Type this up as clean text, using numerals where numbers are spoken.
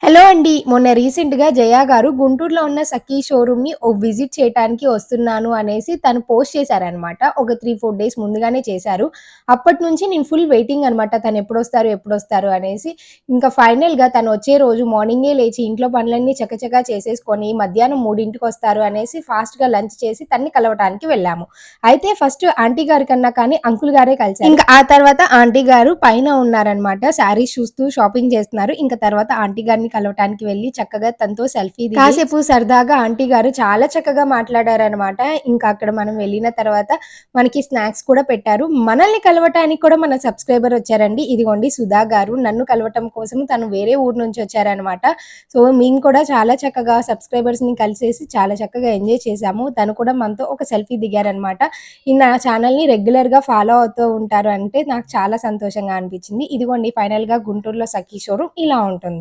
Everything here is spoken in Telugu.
హలో అండి. మొన్న రీసెంట్‌గా జయ గారు గుంటూరులో ఉన్న సఖీ షోరూమ్‌ని విజిట్ చేయటానికి వస్తున్నాను అనేసి తను పోస్ట్ చేశారనమాట. ఒక 3, 4 డేస్ ముందుగానే చేశారు. అప్పటినుంచి నేను ఫుల్ వెయిటింగ్ అనమాట. తనెప్పుడొస్తారు, ఎప్పుడొస్తారు అనేసి. ఇంకా ఫైనల్‌గా తనొచ్చే రోజు మార్నింగే లేచి ఇంట్లో పనులన్నీ చకచకా చేసేసుకొని మధ్యాహ్నం 3:00కి అనేసి ఫాస్ట్‌గా లంచ్ చేసి తనని కలవటానికి వెళ్ళాము. అయితే ఫస్ట్ ఆంటీ గారి కన్నా కానీ అంకుల్ గారే కలిసారు. ఇంకా ఆ తర్వాత ఆంటీ గారు పైన ఉన్నారనమాట. శారీస్ చూస్తూ షాపింగ్ చేస్తున్నారు. ఇంక తర్వాత ఆంటీ గారిని కలవటానికి వెళ్లి చక్కగా తనతో సెల్ఫీ దిగి కాసేపు సరదాగా ఆంటీ గారు చాలా చక్కగా మాట్లాడారనమాట. ఇంకా అక్కడ మనం వెళ్ళిన తర్వాత మనకి స్నాక్స్ కూడా పెట్టారు. మనల్ని కలవటానికి కూడా మన సబ్స్క్రైబర్ వచ్చారండి. ఇదిగోండి సుధా గారు. నన్ను కలవటం కోసం తను వేరే ఊరు నుంచి వచ్చారనమాట. సో, మేము కూడా చాలా చక్కగా సబ్స్క్రైబర్స్‌ని కలిసేసి చాలా చక్కగా ఎంజాయ్ చేశాము. తను కూడా మనతో ఒక సెల్ఫీ దిగారనమాట. నా ఛానల్‌ని రెగ్యులర్‌గా ఫాలో అవుతూ ఉంటారు అంటే నాకు చాలా సంతోషంగా అనిపించింది. ఇదిగోండి ఫైనల్‌గా గుంటూరులో సఖీ షోరూమ్ ఇలా ఉంటుంది.